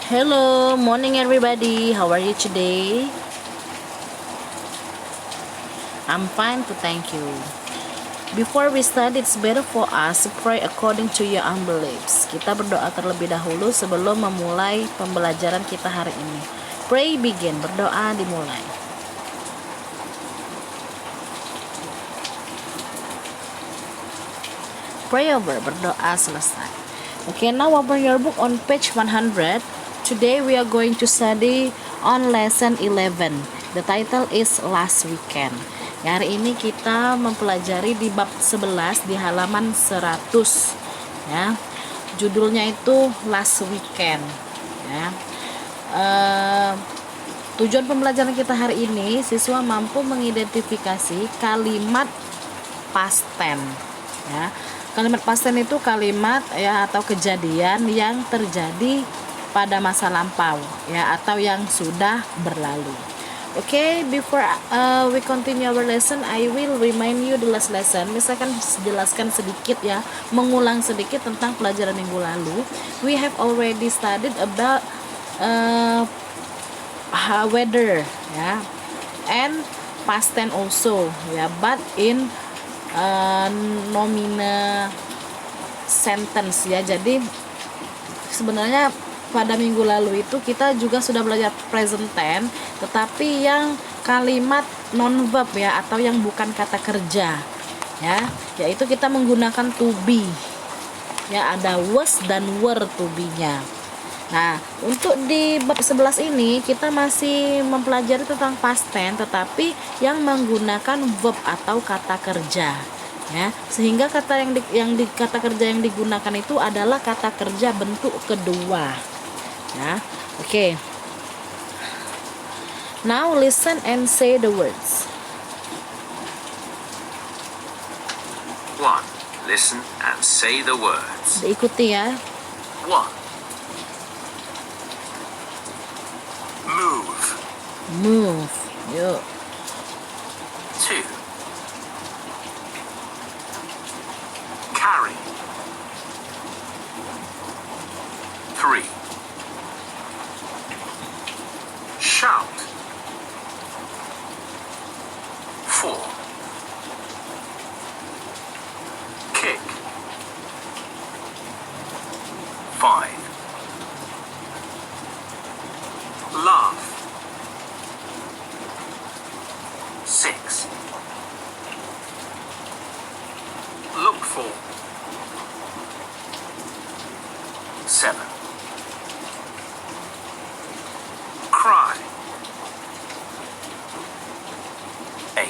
Hello, morning everybody. How are you today? I'm fine to thank you. Before we start, it's better for us to pray according to your unbeliefs. Kita berdoa terlebih dahulu sebelum memulai pembelajaran kita hari ini. Pray begin, berdoa dimulai. Pray over, berdoa selesai. Okay, now open your book on page 100. Today we are going to study on lesson 11. The title is Last Weekend. Ya, hari ini kita mempelajari di bab 11 di halaman 100. Ya, judulnya itu Last Weekend. Ya, tujuan pembelajaran kita hari ini, siswa mampu mengidentifikasi kalimat past tense. Ya, kalimat past tense itu kalimat ya atau kejadian yang terjadi pada masa lampau ya atau yang sudah berlalu. Okay, before we continue our lesson, I will remind you the last lesson. Misalkan jelaskan sedikit ya, mengulang sedikit tentang pelajaran minggu lalu. We have already studied about weather ya, and past tense also ya, but in nominal sentence ya. Jadi sebenarnya pada minggu lalu itu kita juga sudah belajar present tense, tetapi yang kalimat non verb ya atau yang bukan kata kerja ya, yaitu kita menggunakan to be ya, ada was dan were to be-nya. Nah, untuk di bab 11 ini kita masih mempelajari tentang past tense tetapi yang menggunakan verb atau kata kerja ya, sehingga kata kata kerja yang digunakan itu adalah kata kerja bentuk kedua ya. Okay, now listen and say the words. 1. Listen and say the words. Diikuti ya. 1. Move. Move. Yuk. 2. Carry. 3. Shout. 4. Kick. 5. Laugh. 6. Look for. 7. Cry. 8.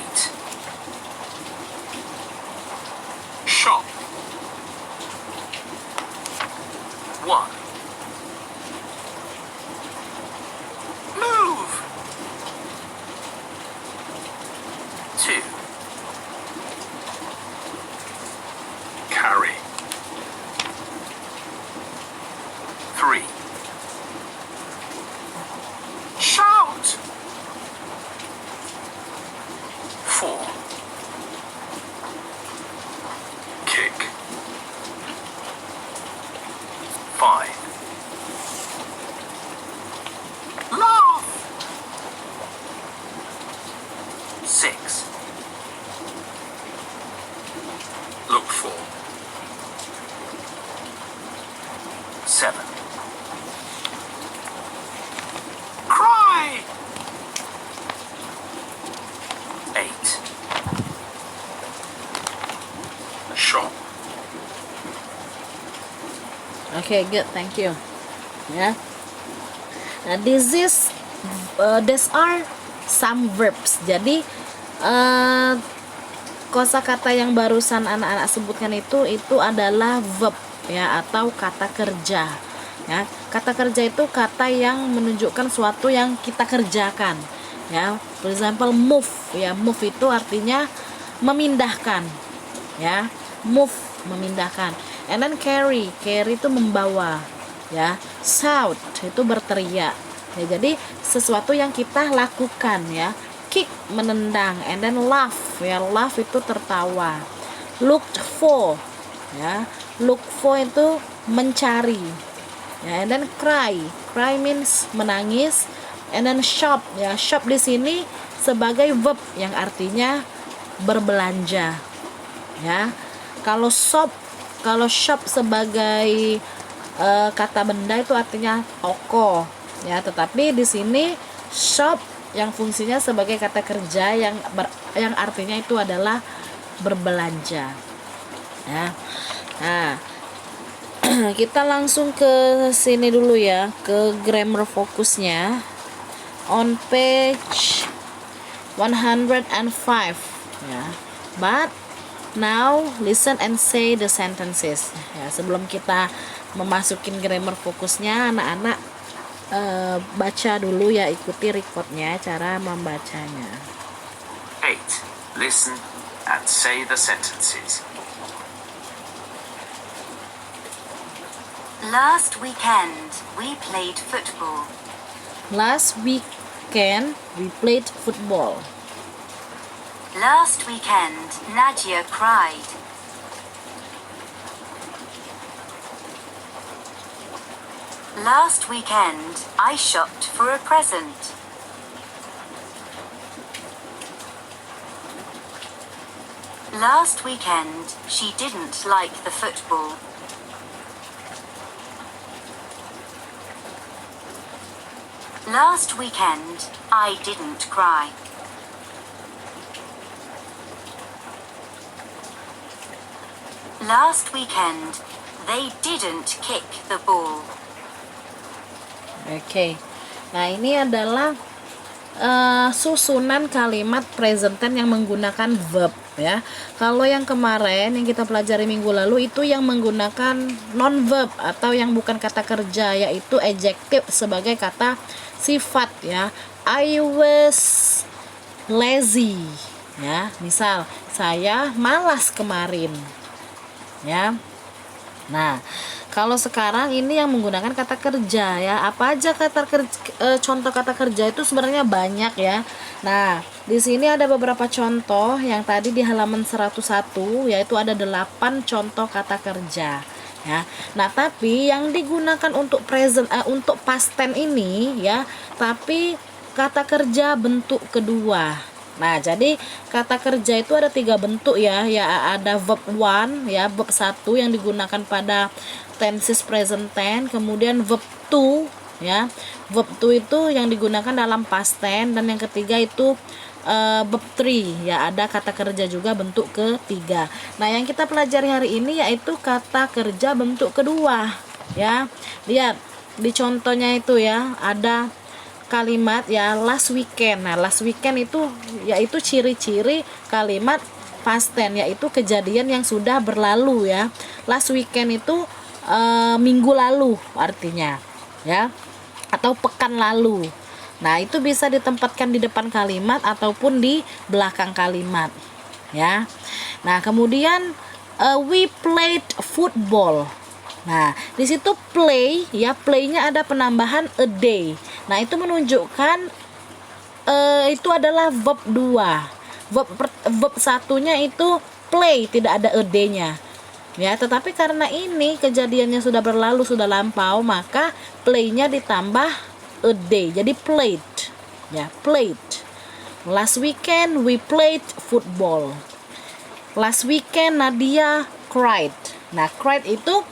Shop. 1. Move. 2. Carry. 3. Shout. 4. Kick. 5. Laugh. 6. Look for. 7. Cry. 8. Shop. Okay, good, thank you. Ya. Nah, these are some verbs. Jadi kosakata yang barusan anak-anak sebutkan itu adalah verb ya atau kata kerja. Ya, kata kerja itu kata yang menunjukkan suatu yang kita kerjakan. Ya, for example move ya, move itu artinya memindahkan. Ya, move memindahkan. And then carry itu membawa ya. Shout itu berteriak ya, jadi sesuatu yang kita lakukan ya. Kick menendang, and then laugh ya, laugh itu tertawa. Look for ya, look for itu mencari ya. And then cry means menangis. And then shop, ya, shop di sini sebagai verb yang artinya berbelanja, ya. Kalau shop sebagai kata benda itu artinya toko, ya. Tetapi di sini shop yang fungsinya sebagai kata kerja yang artinya itu adalah berbelanja, ya. Nah, kita langsung ke sini dulu ya, ke grammar fokusnya on page 105, ya. But now listen and say the sentences, ya. Sebelum kita memasukin grammar fokusnya, anak-anak baca dulu ya, ikuti recordnya cara membacanya. 8. Listen and say the sentences. Last weekend, we played football. Last weekend we played football. Last weekend, Nadia cried. Last weekend, I shopped for a present. Last weekend, she didn't like the football. Last weekend, I didn't cry. Last weekend, they didn't kick the ball. Oke. Nah, ini adalah susunan kalimat present tense yang menggunakan verb, ya. Kalau yang kemarin yang kita pelajari minggu lalu itu yang menggunakan non verb atau yang bukan kata kerja, yaitu adjective sebagai kata sifat, ya. I was lazy, ya. Misal, saya malas kemarin, ya. Nah, kalau sekarang ini yang menggunakan kata kerja, ya. Apa aja contoh kata kerja itu sebenarnya banyak, ya. Nah, di sini ada beberapa contoh yang tadi di halaman 101, yaitu ada 8 contoh kata kerja, ya. Nah, tapi yang digunakan untuk untuk past tense ini, ya, tapi kata kerja bentuk kedua. Nah, jadi kata kerja itu ada 3 bentuk, ya. Ya, ada verb 1, ya, verb 1 yang digunakan pada tenses present tense, kemudian verb 2, ya. Verb 2 itu yang digunakan dalam past tense, dan yang ketiga itu verb 3, ya, ada kata kerja juga bentuk ketiga. Nah, yang kita pelajari hari ini yaitu kata kerja bentuk kedua, ya. Lihat di contohnya itu, ya, ada kalimat, ya, last weekend. Nah, last weekend itu yaitu ciri-ciri kalimat past tense, yaitu kejadian yang sudah berlalu, ya. Last weekend itu minggu lalu artinya, ya, atau pekan lalu. Nah, itu bisa ditempatkan di depan kalimat ataupun di belakang kalimat, ya. Nah, kemudian we played football. Nah, di situ play, ya, playnya ada penambahan a day. Nah, itu menunjukkan itu adalah verb 2. Verb satunya itu play, tidak ada a day-nya. Ya, tetapi karena ini kejadiannya sudah berlalu, sudah lampau, maka play-nya ditambah a day. Jadi played. Ya, played. Last weekend we played football. Last weekend Nadia cried. Nah, cried itu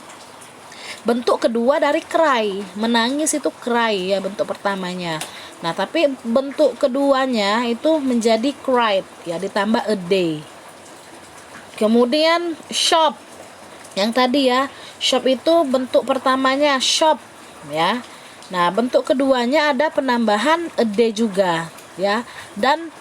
bentuk kedua dari cry. Menangis itu cry, ya, bentuk pertamanya. Nah, tapi bentuk keduanya itu menjadi cried, ya, ditambah a day. Kemudian shop. Yang tadi, ya, shop itu bentuk pertamanya shop, ya. Nah, bentuk keduanya ada penambahan a day juga, ya. Dan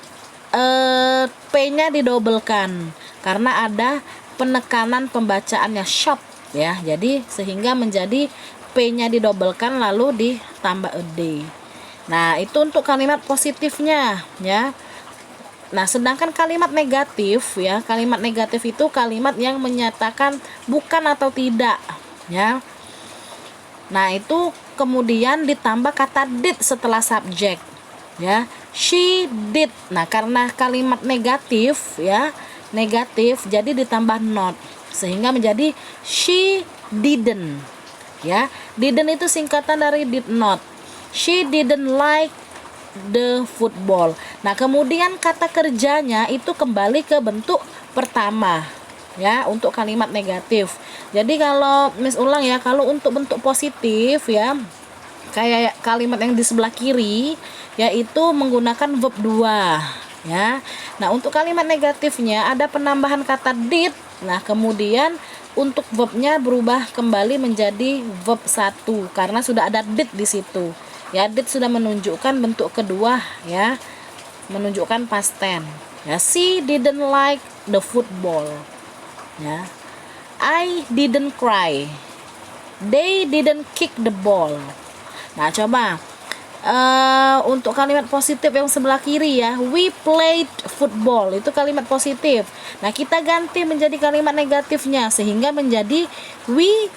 P-nya didobelkan karena ada penekanan pembacaannya shop, ya. Jadi sehingga menjadi P-nya didobelkan lalu ditambah a day. Nah, itu untuk kalimat positifnya, ya. Nah, sedangkan kalimat negatif, ya, kalimat negatif itu kalimat yang menyatakan bukan atau tidak, ya. Nah, itu kemudian ditambah kata did setelah subjek, ya. She did. Nah, karena kalimat negatif, ya, negatif, jadi ditambah not sehingga menjadi she didn't. ya. Didn't itu singkatan dari did not. She didn't like the football. Nah, kemudian kata kerjanya itu kembali ke bentuk pertama, ya, untuk kalimat negatif. Jadi kalau Miss ulang ya, kalau untuk bentuk positif ya, kayak kalimat yang di sebelah kiri yaitu menggunakan verb 2, ya. Nah, untuk kalimat negatifnya ada penambahan kata did. Nah, kemudian untuk verbnya berubah kembali menjadi verb 1 karena sudah ada did di situ. Ya, did sudah menunjukkan bentuk kedua, ya, menunjukkan past tense. Ya, she didn't like the football. Ya, I didn't cry. They didn't kick the ball. Nah, coba untuk kalimat positif yang sebelah kiri ya, we played football, itu kalimat positif. Nah, kita ganti menjadi kalimat negatifnya sehingga menjadi we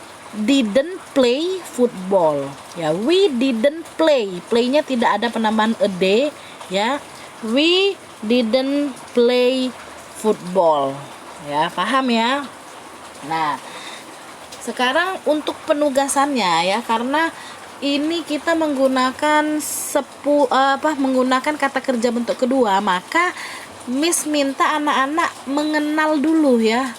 didn't play football. Ya, we didn't play. Playnya tidak ada penambahan a d, ya. We didn't play football. Ya, paham ya? Nah, sekarang untuk penugasannya ya, karena ini kita menggunakan menggunakan kata kerja bentuk kedua, maka Miss minta anak-anak mengenal dulu ya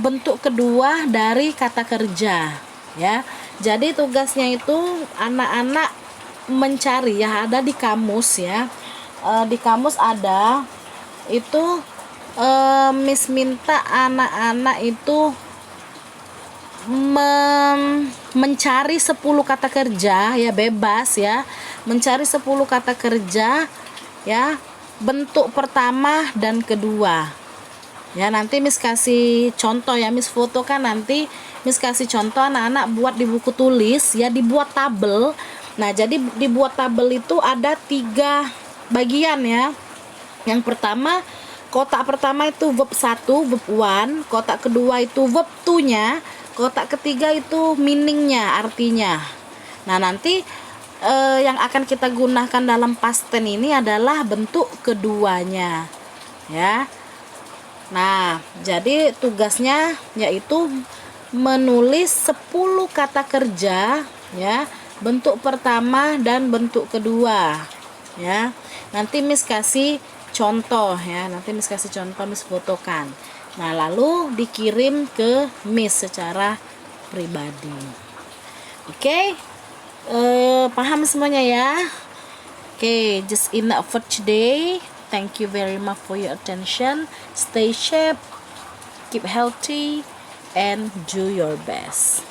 bentuk kedua dari kata kerja, ya. Jadi tugasnya itu anak-anak mencari ya, ada di kamus ya, di kamus ada itu. Miss minta anak-anak itu mencari 10 kata kerja ya, bebas ya, mencari 10 kata kerja ya, bentuk pertama dan kedua. Ya, nanti Miss kasih contoh ya, Miss fotokan, nanti Miss kasih contoh anak-anak buat di buku tulis ya, dibuat tabel. Nah, jadi dibuat tabel itu ada 3 bagian ya. Yang pertama, kotak pertama itu verb 1, verb 1, kotak kedua itu verb 2-nya, kotak ketiga itu meaning-nya, artinya. Nah, nanti yang akan kita gunakan dalam past tense ini adalah bentuk keduanya ya. Nah, jadi tugasnya yaitu menulis 10 kata kerja ya, bentuk pertama dan bentuk kedua ya. Nanti Miss kasih contoh ya, nanti Miss kasih contoh, Miss fotokan. Nah, lalu dikirim ke Miss secara pribadi. Oke, paham semuanya ya? Oke, just enough for today. Thank you very much for your attention. Stay safe, keep healthy, and do your best.